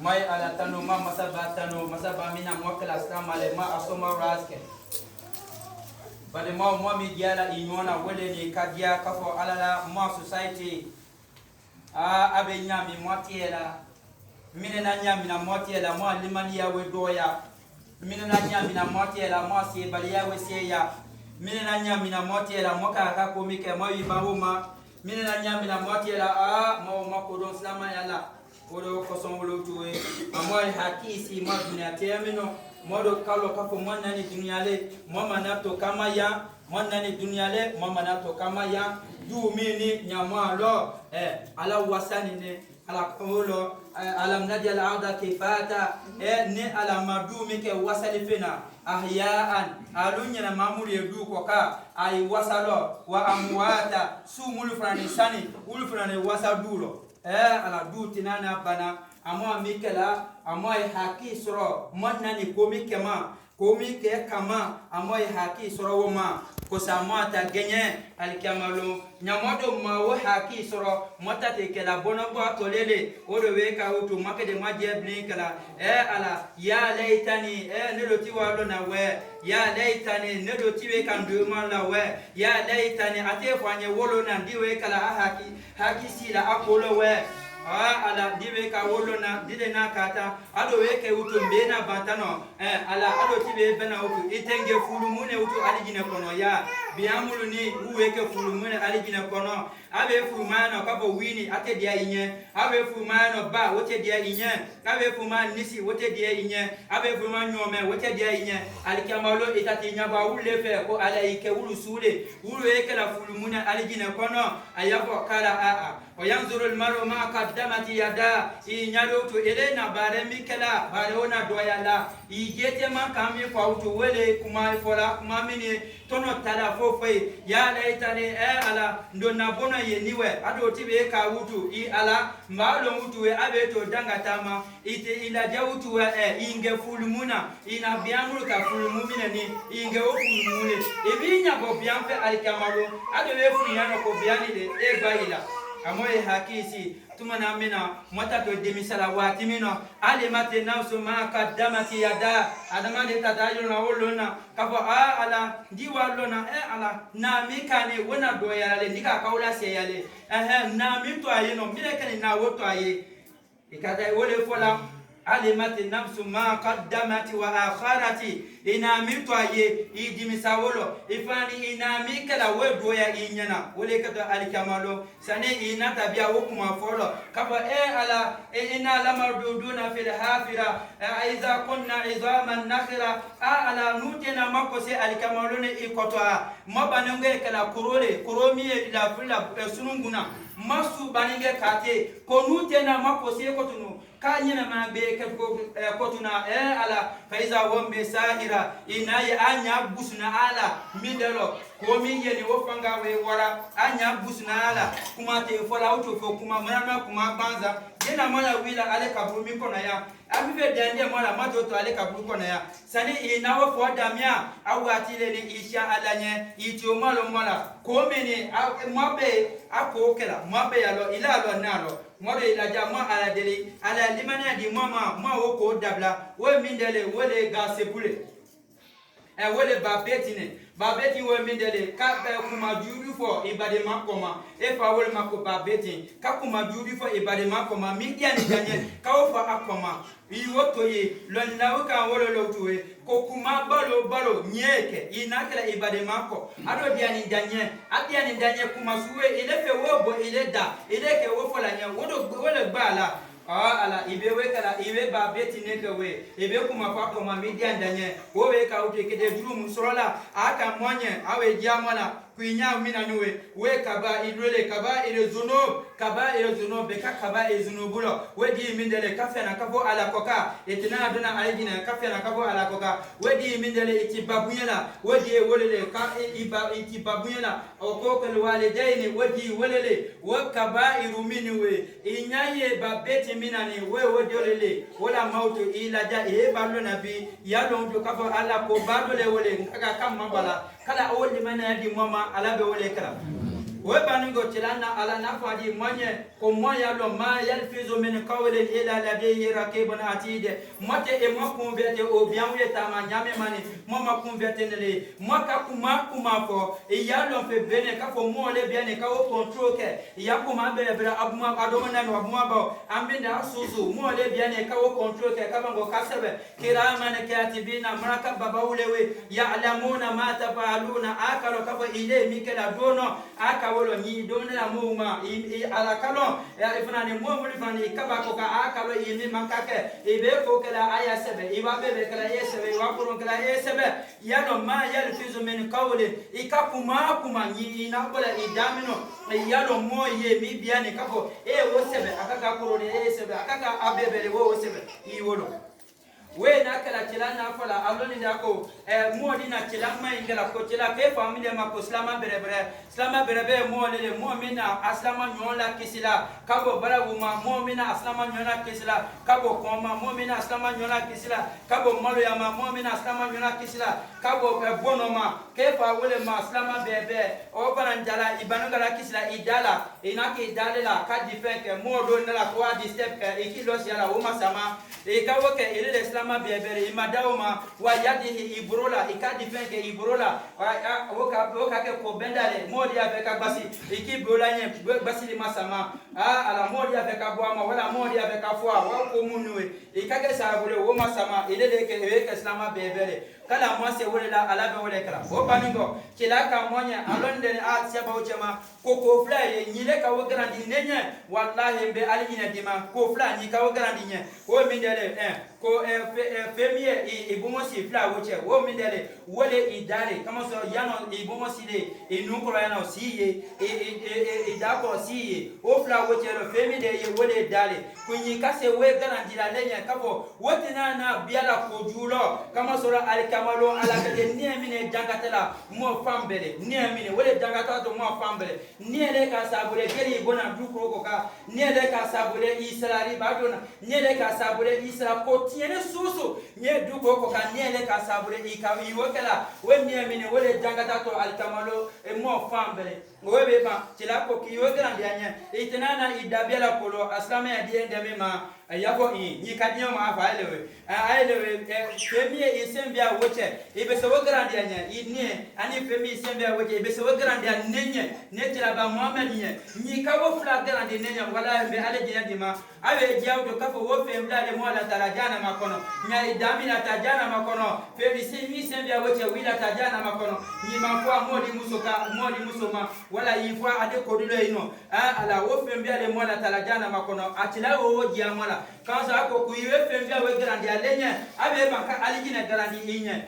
mai ala tano ma masaba mina mwakala stamale ma asoma raske bale ma mi diala inyona wele ni kadia kafo alala ma society abe nyami mwatiela mine na nyami na mwatiela ma limani ya wedoya mine na nyami na mwatiela ma si bali ya weseya mine na nyami na mwatiela mwaka akakomike ma yibawuma mine na nyami na mwatiela ma kodon slama yala odo koson wolo tuwe amoy hakisi ma dunia temino modo kalo kafo mwana ni duniale mama nato kama ya mwana ni duniale mama nato kama ya du mini nyama lo ala wasani ne ala kolo ala mnadi ala auda kifata ne ala madu mike wasali fena ahyaan alunya na mamuri edu koka ay wasalo wa amwata su mulufrani sani ulufrani wasadulo ala du tinana bana amwa mikela amwa haki soro monna ni komike kama amwa haki soro woma ko samwa ta genye alkamalo nyamodo mawo haki soro mota te kela bono bo tolele odo we ka utu makede maje blinkala ala ya laitani ne do tiwalo na we ya laitani ne do tiwe kan do la we ya laitani ate fanye wolo na ndiwe kala haki sila akolo we ala dibe ka wolo na dide na kata ado weke utu mbena batano ala ado tibe bena utu itenge fulumune utu aligine kono ya biamulu ni uweke fulumune aligine kono abe fulumano kapo wini ate dia inye abe fulumano ba wote dia inye abe fulumano nisi wote dia inye abe fulumano nyome wote dia inye alikamalo itati nyaba ulefe ko ala ike ulu sule ulu weke la fulumune aligine kono ayako kala oyanzuru almaru ma qaddamati yada inyalutu elena bare mikela bare ona doyala igete makami kwa utu wele kuma fola kuma mini tono tala fofoi ya laitani ala ndona bona yeniwe ado tibe ka utu ala mbalo utu we abeto dangatama ite ila jautu we inge fulumuna ina biamuru ka fulumumine ni inge ofulumune ebinya go biampe alikamalo ado we fuliyano ko bianile egbaila amoy hakisi tumana mina mata to demisala wati mino ale mate nauso ma qaddamati yada adama de tatayo na wolona kafo ala ndiwa lona ala na mikane wona do yale ndika kaula se yale na mi to ayeno mire kene na woto aye ikata wole fola ale mate nafsu ma qaddamati wa akharati ina mito aye idimisa wolo ifani ina mikala wedo ya inyana wole kato alikamalo sane ina tabia hukuma folo kafa ala ina lamarduduna fil hafira aiza kunna izaman nakhira ala nutena makose alikamalo ne ikotwa mabanenge kala kuromie ila fila sununguna masu baninge kate konutena makose kotunu kanyina mabe kotuna ala faiza wambe sahira inaye anya busuna ala midelo komi yeni wofanga we wara anya busuna ala kuma te fola auto fo kuma mwana kuma banza yena mala wila ale kabumi kona ya abibe dande mala matoto ale kabumi kona ya sani inawo fo damia awatile ni isha alanye itio malo mala komi ni mabe akokela mabe yalo ilalo nalo mode ila jama ala deli ala limana di mama woko dabla we mindele wole gasebule wole babeti we mindele ka kuma juru fo ibade makoma fa wole mako babeti ka kuma juru fo ibade makoma midia ni ganye ka wo fa akoma iwoto ye lon lawo ka wole lotuwe ko kuma balo nyeke inakela ibade mako ado dia ni danye kuma suwe ile fe wobo ile da ile ke wo fo la nya wodo wole bala ala ibewe kala ibe babeti nekewe ibe kuma kwa koma media ndanye wowe ka utekede duru musorola aka mwanye awe jamala kuinya mina nuwe we kaba idrele kaba ile zuno beka kaba izuno bulo wedi mindele kafya na kabo ala koka etina dona alijina kafya na kabo ala koka wedi mindele itibabunyela wedi wolele ka itibabunyela okokele walidaini wedi wolele wakaba iruminiwe inyaye babeti minani we wodolele wala mauto ilaja balo nabi yalo ndo kafo ala ko badole wole kaka kama bala kala awli mana di mama ala be wole kala وبانغو تلانا على نفادي ماني كوما يالو ما يلفظ من قول إلا لديه رقيب عتيد متى إما كونفيرتي أو بيان ويتاما نيامي ماني ماما كونفيرتي نلي مكا كوما فو يالو في بيني كفو مولي بياني كاو كنترول كي ياكوما بيبرا أبوما أدومنا وأبوما باو أمبيندا سوزو مولي بياني كاو كنترول كي كابانغو كاسبه كراما كاتبين مركا باباولوي يعلمون ما تفعلون أكلو كفو إليه ميكلا دونو akawolo ni donela muma ala kalon ya ifana ni mo ifana kabako ka akalo yimi mankake ibe ko kala aya sebe iwa bebe kala yesebe iwa koron kala yesebe yano ma yalfizu min qawli ikakuma ni inabola idamino yalo mo ye mi biani kafo wo sebe akaka korone sebe akaka abebele wo sebe iwolo we na kala chila na fala aloni ndako modi na chila ma ingala ko chila ke family ma ko slama berebe mo le mo mina aslama nyola kisila kabo barabu ma mo mina aslama nyola kisila kabo koma mo mina aslama nyola kisila kabo malo ya ma mo mina aslama nyola kisila kabo bono ma ke fa wole ma aslama bebe o banjala ibanugala kisila idala inaki dalela ka difenke mo do na la ko di step ke ikilos yala o masama ikawo ke ile islama bebere imadauma wa yadihi ibrola ikadi fenke ibrola woka ke ko bendale modi aveka basi ikibrola nye basi li masama ala modi aveka boama wala modi aveka fwa wa ko munwe ikage sarabule wo masama ile ke islama bebere kala mwase wole la alabe wole kala o baningo kilaka monya alonde a siaba uchema ko fla ye nyile ka wo grandi nenye wallahi be alijina dima ko fla ni ka wo grandi nye o mindele ko femie ibumosi fla woche wo mindele wole idare kama so yano ibumosi de inukoro yana siye idako siye o fla woche lo femie de ye wole dale kunyi kase we grandi la nenye kabo wote na biala ko julo kama so kamalo ala kete niemine jangatela mo fambele niemine wole jangata to mo fambele niele ka sabule geli bona dukro ko ka niele ka sabule israeli badona niele ka sabule isra ko tiene susu nie dukro ko ka niele ka sabule ikawi wokela we niemine wole jangata to al kamalo mo fambele webe ba tilako kiyo grandi anya itinana idabela kolo aslama ya diende mema yako ni kadnyo ma fa elewe femie isembia woche ibeso grandi anya idnie ani femie isembia woche ibeso grandi nenye netira ba muhammad ni kawo fla grandi nenye wala be ale jinadima awe jiaw to kafo wo femla le mo la tarajana makono nya idami la tajana makono femie isembia woche wila tajana makono ni mafwa modi musoma wala ifwa ade kodulo ino ala wo fembia le mo la tarajana makono atila wo jiamola kansa ko kuiwe fembia we grandi alenye abe maka alijina grandi inye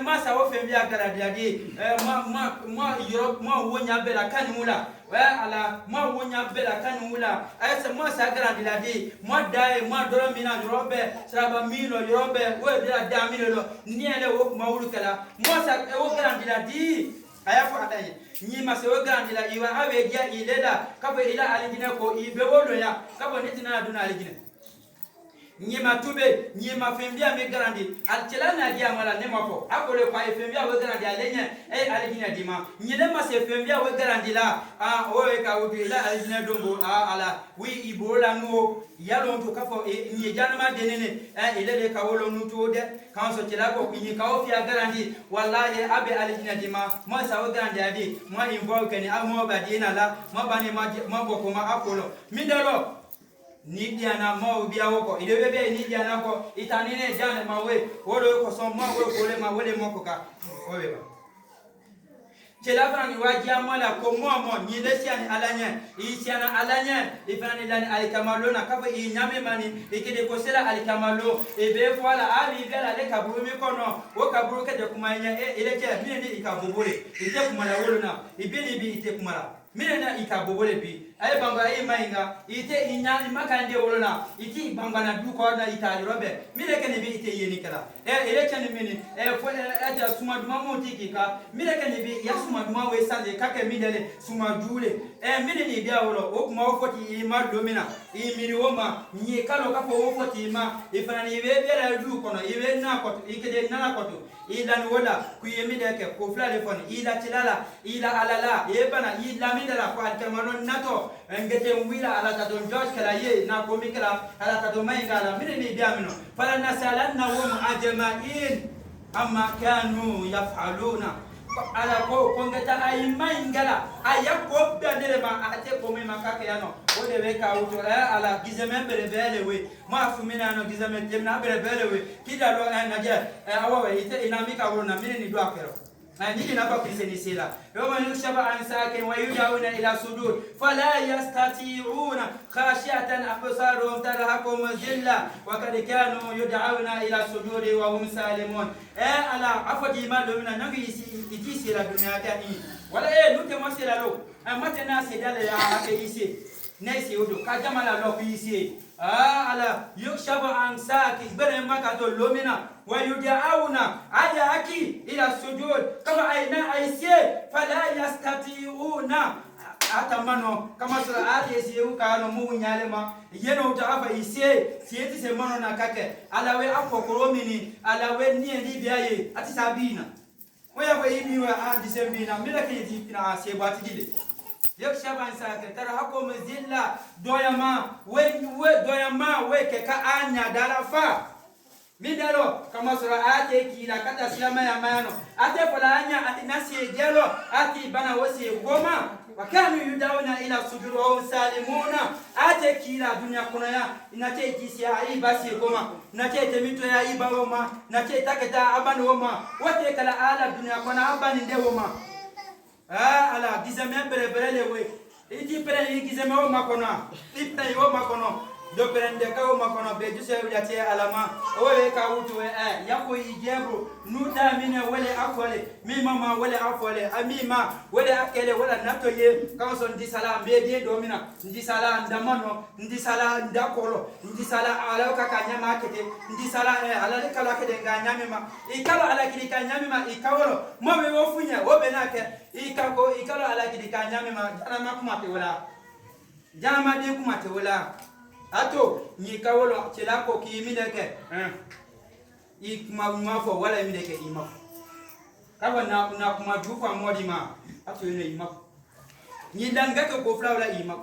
masa wo fembia grandi adi ma Europe ma wonya bela kanimula wa ala ma wonya bela kanimula ayese masa grandi ladi ma dai ma doro mina robe saba milo robe we dira damilo niele wo mawulu kala masa wo grandi ladi ayafu adaye nyima se wo grandi la iwa awe dia ilela kabo ila alijina ko ibe wolo ya kabo nitina aduna alijina nyima tube nyima fembia me grandi alchelana dia mala nemako akole kwa fembia we grandi alenya alijina dima nyile ma se fembia we grandi la owe ka ubi la alijina dongo ala wi ibola no yalo to kafo nyi janama denene ile ka wolo nuto de kanso chelako nyi ka ofia grandi wallahi abe alijina dima mo sa we grandi adi mo involve keni amo badina la mo bani mo boko ma akolo mindalo nidiana mo bia woko idebebe nidiana ko itanine jane mawe wolo ko so mawe kole mawele mokoka owe ba chela frani waji amala ko momo ni lesiani alanya isiana alanya ifani lani alikamalo na kafa inyame mani ikide kosela alikamalo ebe kwala ali bela le kaburu mikono wo kaburu ke de kumanya ile ke mini ikabobole ite kumala wolo na ibini bi ite kumala mine na ikabobole bi ay bamba ay mainga ite inya makande wolona iti bamba na du ko na ita robe mire ke ne bi ite yeni kala ele chani mini fo aja suma duma mo tiki ka mire ke ne bi ya suma duma we sande ka ke midele suma dule mini ni dia wolo o kuma o foti ma domina i miri woma ni kalo ka fo o foti ma ifana ni be bela du kono ibe na ko ikede na ko ila ni wola ku yemide ke ko flale fon ila tilala ila alala bana ila midala ko altamano nato ngete wila ala ta don George kala ye na ko mikala ala ta do mai ngala mine ni diamino fala nasalanna hum ajma'in amma kanu yaf'aluna ala ko ngeta ay mai ngala ayako bedele ma ate ko me makake yano o de be ka uto ala gizeme berebele we ma fumina no gizeme temna berebele we kida lo na je awawe ite inamika wona mine ni do akero نيجي نبقى في سلسلة يوم يكشف عن ساكن ويدعون إلى سجود فلا يستطيعون خاشعة أبصارهم ترهقهم ذلة وقد كانوا يدعون إلى السجود وهم سالمون على عفدي ما لمنا نبي يجيسي الدنيا كاني ولا نتمسي له أما تناسي دل يا أكيسي نسي ودو كجمال الله بيسي على يكشف عن ساكن بره ما كاتو لمنا ويدعون على أكي إلى السجود كما أينا أيسي فلا يستطيعون أتمنى كما سر آدي سيو كانوا مو نيالما ينو تعرف أيسي سيتي سمانو نكاك على وين أفكرومني على وين نيجي بياي أتسابينا ويا ويمي وعندي سبينا ملك يجي فينا سيباتي دي يكشف عن ساكن ترى حكم الزلة دويما دويما وكك أنيا دارفا midalo kama sura ate kila kata silama ya mano ate falanya ati nasi jelo ati bana wasi goma wakanu yudauna ila sujud wa salimuna ate kila dunia kuna ya inate kisi ya basi goma nate temito ya ibawoma nate taketa abani woma wote kala ala dunia kuna abani ndewoma ala gizame berebele we iti pere gizame woma kona ipna woma kono do prende ka o makono be juse yati alama o ka wutu yako ijebu nuda mine wale afole mi mama wale afole amima wale akele wala nato ye ka so ndi sala be de domina ndi sala ndamano ndi sala ndakolo ndi sala ala ka kanyama akete ndi sala ala le kala kede nganyame ma ikalo ala kidi kanyame ma ikawolo mo be wofunya wo be nake ikako ikalo ala kidi kanyame ma jana makuma te wala jana ma de kuma te wala ato ni kawolo celako ki mideke ikuma fo wala mideke ima kawa na kuma jufa modima ato ne ima ni dangake ko flawla ima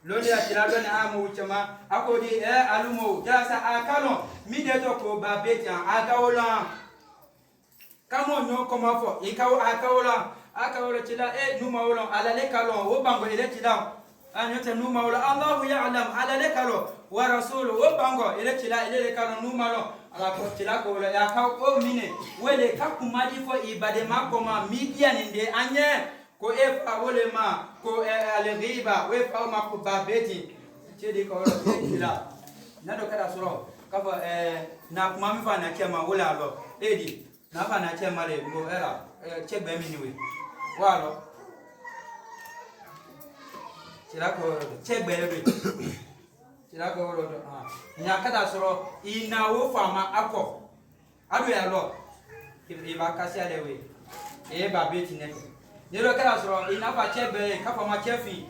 lole atirado na amu chama akodi alumo jasa akalo mideto ko babeta akawola kamo no koma fo ikawo akawola cila numa wolo ala le kalo wo bango ile cila anyote numa wala Allahu ya'lam ala lekalo wa rasulu wa bango ile tila ile lekalo numa lo ala ko tila ko la ya ka o mine wele ka kumadi fo ibade makoma media ninde anye ko fa wole ma ko ale riba we fa ma ko babeti chedi ko tila nado kada suro ka fa na kuma mi fa na kema wala lo edi na fa na kema le go era chebe mini we walo Chilako chegbele chilako rodo nyakata soro inawo fama akọ adu ya lo iba kasi alewe ba beti ne nyero kala soro inafa chebe kafa ma chefi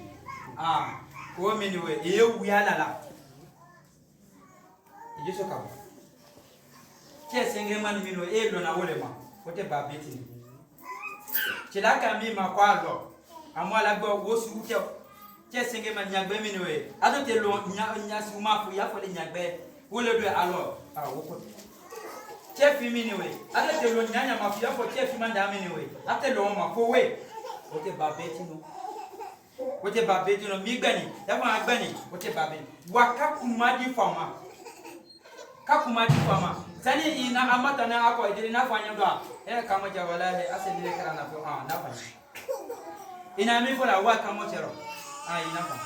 ko miniwe wu ya lala ijeso ka che senge man mino lo na wole ma kote ba beti ni chilaka mi ma kwalo amwala gbo wosu ke senge man nyagbe miniwe ado te lo nya suma fu ya fole nyagbe wole do alo woko chef miniwe ado te lo nya ma fu ya fo chef man da miniwe ate lo ma fo we wote babeti no migbani ya ma agbani wote babeti waka kumadi fama sani ina amata na ako idiri na fanya ndo kama ja wallahi asidile kana na fo na fanya ina mi fola wa kama chero inafa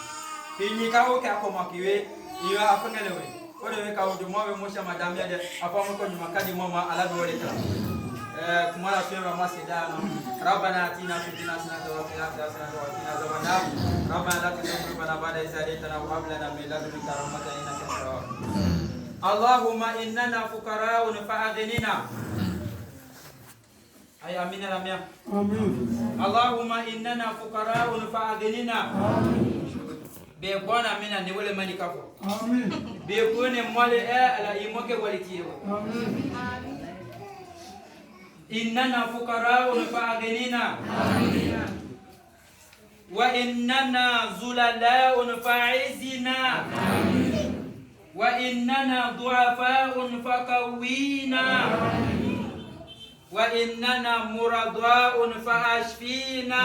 pini kawo ke akoma kiwe iwa afangelewe ode we kawo do mowe mosha madam ya de apa mo ko nyuma kadi mama ala do wole kala kumala fema masidano rabbana atina fid dunya hasanatan wa qina adhaban nar wa qina adhaban nar rabbana la tuzigh qulubana ba'da idh hadaytana wa hab lana min ladunka rahmatan innaka antal wahhab Allahumma innana fuqara'un fa'aghnina ay amina lamia amin Allahumma innana fuqara'un fa'aghnina amin be bona mina ne wala mani kafo amin be bone mole ala imoke walitiyo amin innana fuqara'un fa'aghnina amin wa innana zulala'un fa'izina amin wa innana du'afa'un faqawina amin wa innana muradha'un fa'ashfina